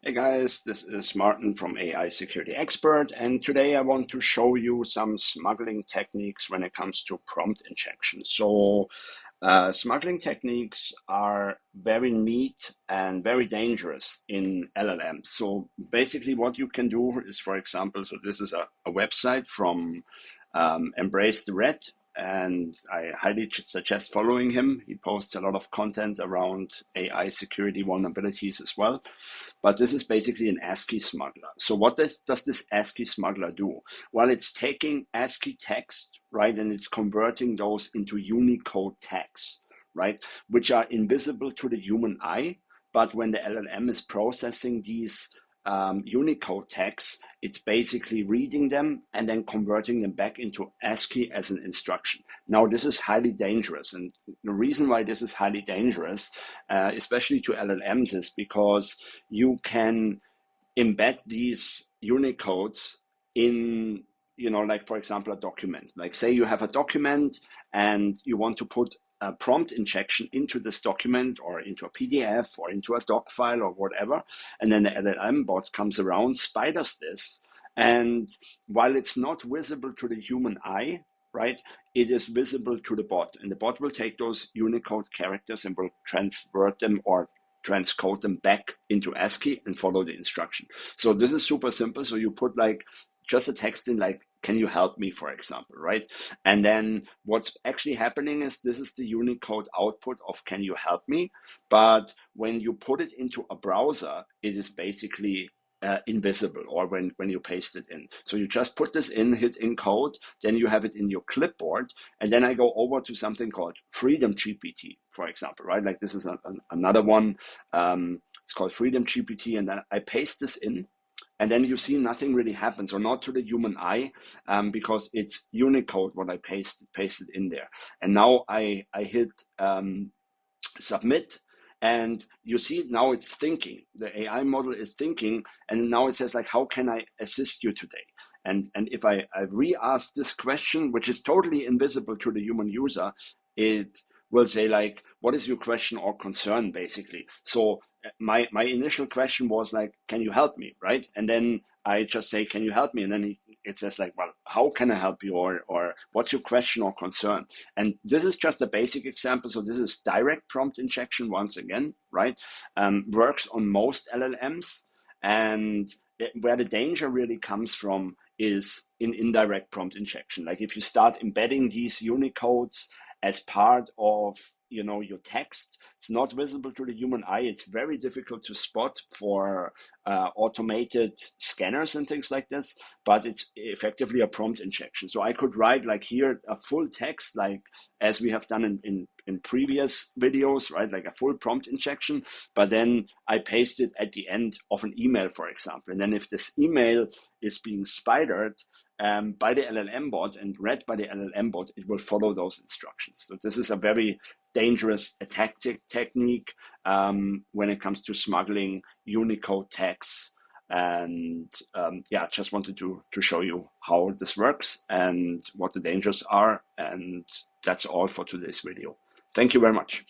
Hey guys, this is Martin from AI Security Expert, and today I want to show you some smuggling techniques when it comes to prompt injection. Smuggling techniques are very neat and very dangerous in LLMs. So basically what you can do is, for example, so this is a website from Embrace the Red, and I highly suggest following him. He posts a lot of content around AI security vulnerabilities as well. But this is basically an ASCII smuggler. So what does this ASCII smuggler do? Well, it's taking ASCII text, right, and it's converting those into Unicode tags, right, which are invisible to the human eye. But when the LLM is processing these Unicode tags, it's basically reading them and then converting them back into ASCII as an instruction. Now, this is highly dangerous. And the reason why this is highly dangerous, especially to LLMs, is because you can embed these Unicodes in, like, for example, a document. Like, say you have a document and you want to put a prompt injection into this document or into a PDF or into a doc file or whatever. And then the LLM bot comes around, spiders this. And while it's not visible to the human eye, right, it is visible to the bot. And the bot will take those Unicode characters and will transvert them or transcode them back into ASCII and follow the instruction. So this is super simple. So you put like just a text in like, can you help me, for example, right? And then what's actually happening is this is the Unicode output of can you help me? But when you put it into a browser, it is basically invisible, or when you paste it in. So you just put this in, hit encode, then you have it in your clipboard, and then I go over to something called Freedom GPT, for example, right? Like this is another one. It's called Freedom GPT, and then I paste this in, and then you see nothing really happens, or not to the human eye, because it's Unicode what I pasted in there. And now I hit submit, and you see now it's thinking. The AI model is thinking, and now it says like, how can I assist you today? And if I re-ask this question, which is totally invisible to the human user, it will say like, what is your question or concern, basically. So my initial question was like, can you help me, right? And then I just say, can you help me? And then it says like, well, how can I help you, or what's your question or concern? And this is just a basic example. So this is direct prompt injection once again, right? Works on most LLMs. And where the danger really comes from is in indirect prompt injection. Like if you start embedding these Unicodes as part of your text, it's not visible to the human eye. It's very difficult to spot for automated scanners and things like this, but it's effectively a prompt injection. So I could write like here a full text, like as we have done in previous videos, right? Like a full prompt injection, but then I paste it at the end of an email, for example. And then if this email is being spidered by the LLM bot and read by the LLM bot, it will follow those instructions. So this is a very dangerous attack technique when it comes to smuggling Unicode tags. And just wanted to show you how this works and what the dangers are. And that's all for today's video. Thank you very much.